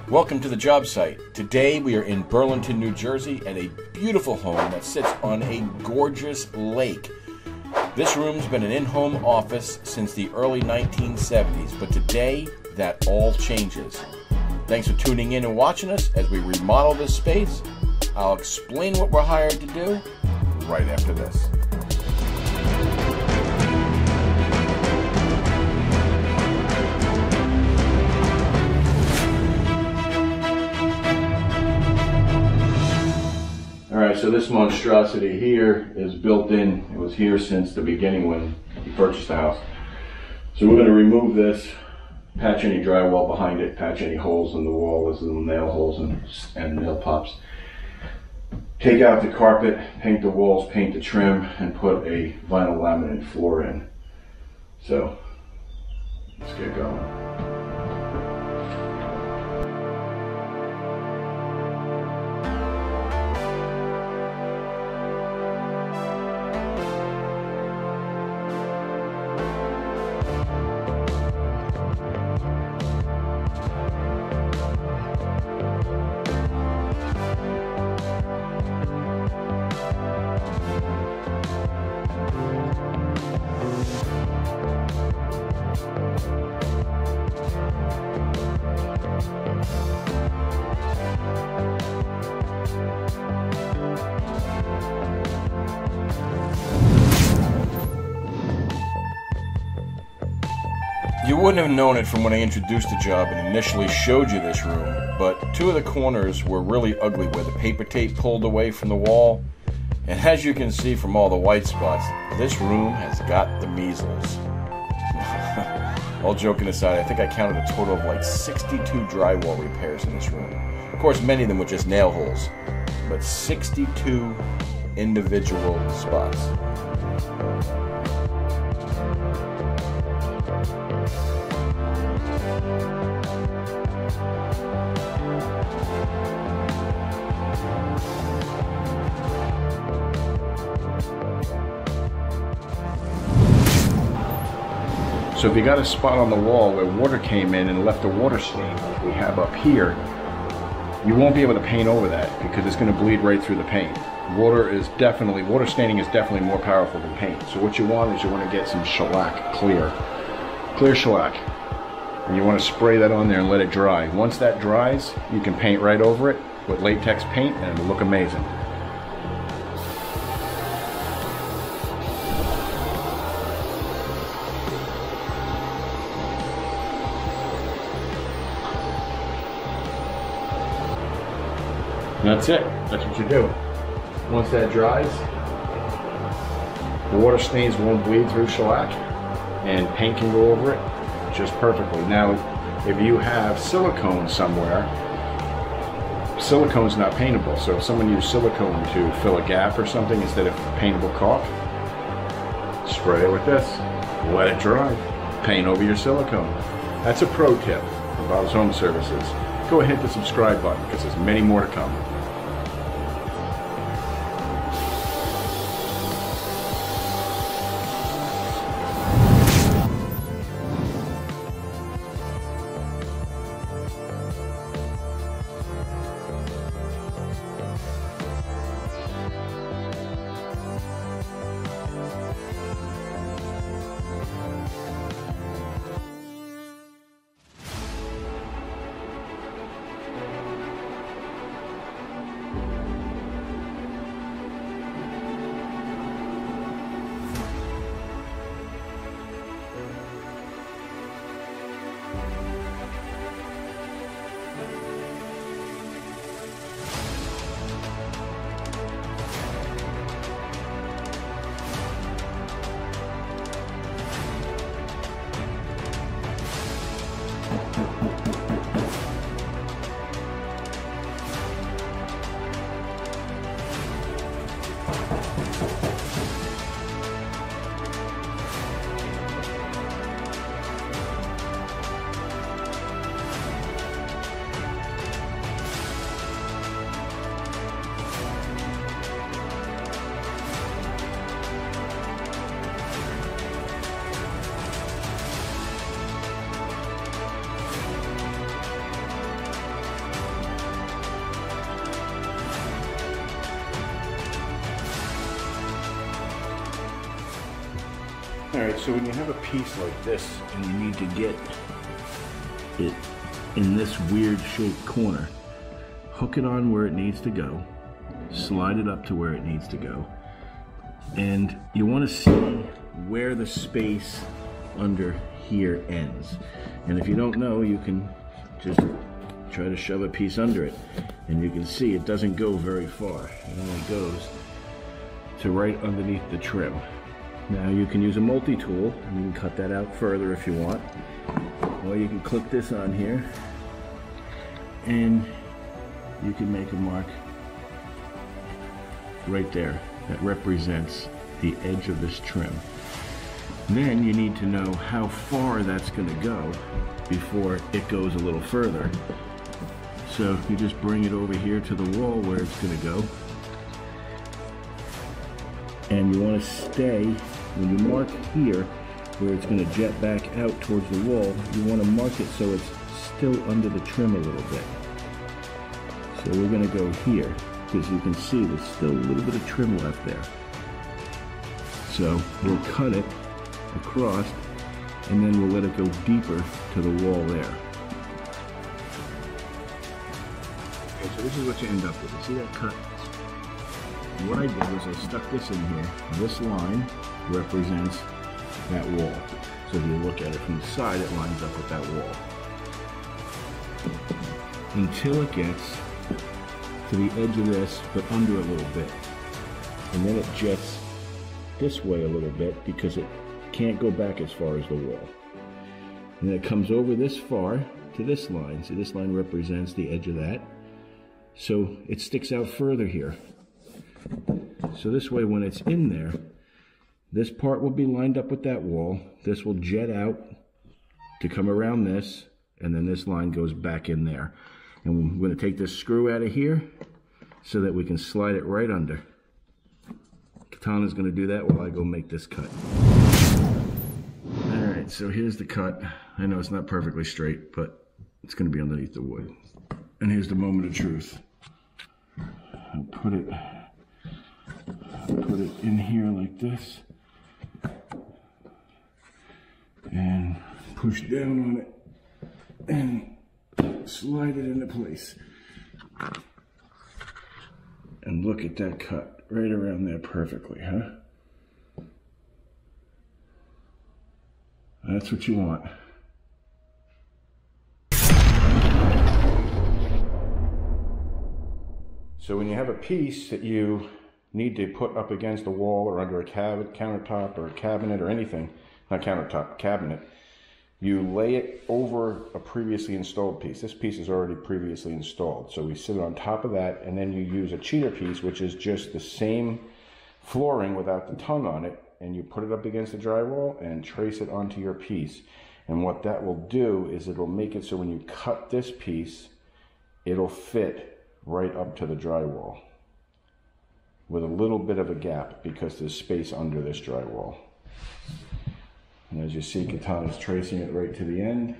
Welcome to the job site. Today we are in Burlington, New Jersey at a beautiful home that sits on a gorgeous lake. This room's been an in-home office since the early 1970s, but today that all changes. Thanks for tuning in and watching us as we remodel this space. I'll explain what we're hired to do right after this. Alright, so this monstrosity here is built in. It was here since the beginning when we purchased the house. So we're going to remove this, patch any drywall behind it, patch any holes in the wall, those little nail holes and nail pops. Take out the carpet, paint the walls, paint the trim, and put a vinyl laminate floor in. So, let's get going. You wouldn't have known it from when I introduced the job and initially showed you this room, but two of the corners were really ugly where the paper tape pulled away from the wall. And as you can see from all the white spots, this room has got the measles. All joking aside, I think I counted a total of like 62 drywall repairs in this room. Of course, many of them were just nail holes, but 62 individual spots. So if you got a spot on the wall where water came in and left a water stain like we have up here, you won't be able to paint over that because it's going to bleed right through the paint. Water staining is definitely more powerful than paint. So what you want is you want to get some shellac, clear shellac. And you want to spray that on there and let it dry. Once that dries, you can paint right over it with latex paint and it'll look amazing. And that's it. That's what you do. Once that dries, the water stains won't bleed through shellac and paint can go over it just perfectly. Now, if you have silicone somewhere, silicone's not paintable. So if someone used silicone to fill a gap or something instead of paintable caulk, spray it with this. Let it dry. Paint over your silicone. That's a pro tip for Bob's Home Services. Go ahead and hit the subscribe button because there's many more to come. Alright, so when you have a piece like this and you need to get it in this weird shaped corner, hook it on where it needs to go, slide it up to where it needs to go, and you want to see where the space under here ends. And if you don't know, you can just try to shove a piece under it, and you can see it doesn't go very far. It only goes to right underneath the trim. Now you can use a multi-tool and you can cut that out further if you want, or you can clip this on here and you can make a mark right there that represents the edge of this trim. Then you need to know how far that's going to go before it goes a little further. So you just bring it over here to the wall where it's going to go, and you want to stay, when you mark here where it's going to jet back out towards the wall, you want to mark it so it's still under the trim a little bit. So we're going to go here, because you can see there's still a little bit of trim left there. So we'll cut it across, and then we'll let it go deeper to the wall there. Okay, so this is what you end up with. You see that cut? What I did was I stuck this in here. This line represents that wall. So if you look at it from the side, it lines up with that wall. Until it gets to the edge of this, but under a little bit. And then it jets this way a little bit because it can't go back as far as the wall. And then it comes over this far to this line. See, this line represents the edge of that. So it sticks out further here. So this way, when it's in there, this part will be lined up with that wall. This will jet out to come around this, and then this line goes back in there. And we're going to take this screw out of here so that we can slide it right under. Kitana's going to do that while I go make this cut. Alright, so here's the cut. I know it's not perfectly straight, but it's going to be underneath the wood. And here's the moment of truth. I'll put it in here like this and push down on it and slide it into place. And look at that cut right around there perfectly, huh? That's what you want. So when you have a piece that you need to put up against a wall or under a countertop or a cabinet or anything, not countertop, cabinet, you lay it over a previously installed piece. This piece is already previously installed, so we sit on top of that, and then you use a cheater piece, which is just the same flooring without the tongue on it, and you put it up against the drywall and trace it onto your piece. And what that will do is it'll make it so when you cut this piece, it'll fit right up to the drywall with a little bit of a gap because there's space under this drywall. And as you see, Kitana's tracing it right to the end.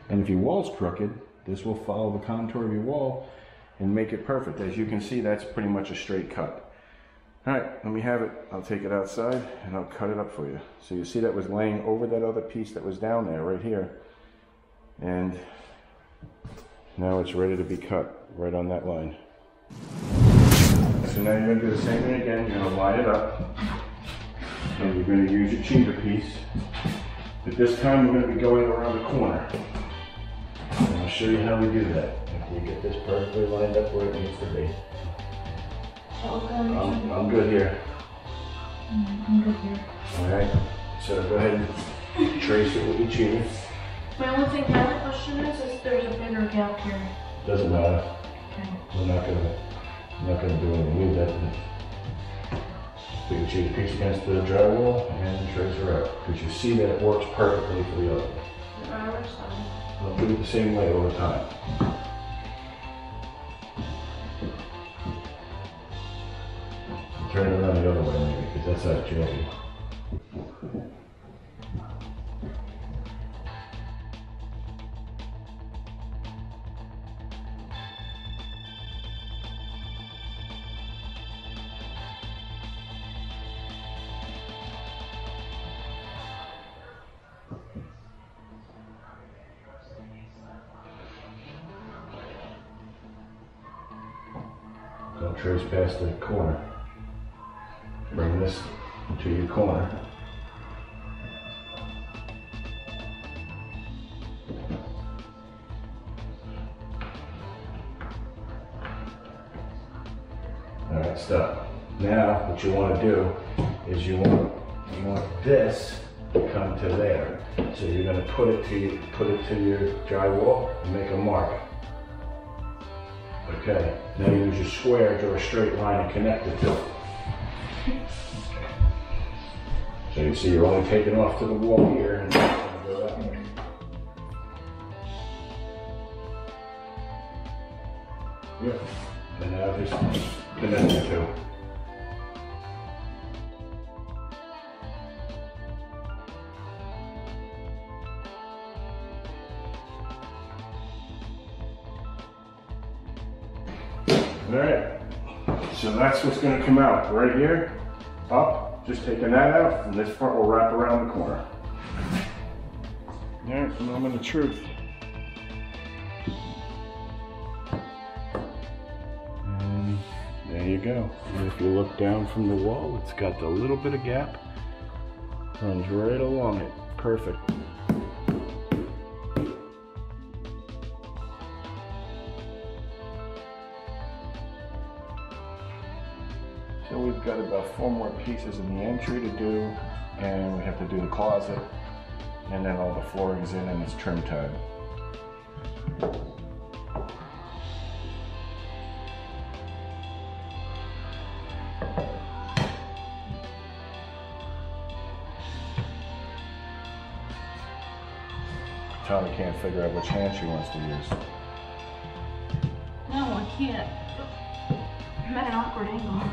And if your wall's crooked, this will follow the contour of your wall and make it perfect. As you can see, that's pretty much a straight cut. All right, let me have it. I'll take it outside and I'll cut it up for you. So you see that was laying over that other piece that was down there right here. And now it's ready to be cut right on that line. So now you're going to do the same thing again. You're going to line it up. And you're going to use your cheater piece. But this time we're going to be going around the corner. And I'll show you how we do that. After you get this perfectly lined up where it needs to be. I'm good here. I'm good here. Alright, so go ahead and trace it with your cheater. My only thing, my only question is there's a bigger gap here. Doesn't matter. Okay. We're not gonna do anything with that. Put your cheater piece against the drywall and trace her out. Because you see that it works perfectly for the other one. I understand. I'll do it the same way all the time. Turn it around the other way maybe, because that's how it's jagged. trace past the corner. Bring this to your corner. Alright, stop. Now what you want to do is you want this to come to there. So you're going to put it to your drywall and make a mark. Okay, now use your square, draw a straight line and connect the two. So you see you're only taking off to the wall here and it's going to go that way. Yep. And now just connect the two. Alright, so that's what's going to come out right here, up, just taking that out, and this part will wrap around the corner. Alright, moment of truth. And there you go. And if you look down from the wall, it's got the little bit of gap, runs right along it. Perfect. So we've got about 4 more pieces in the entry to do, and we have to do the closet, and then all the flooring's in and it's trim tied. Kitana can't figure out which hand she wants to use. No, I can't. I'm at an awkward angle.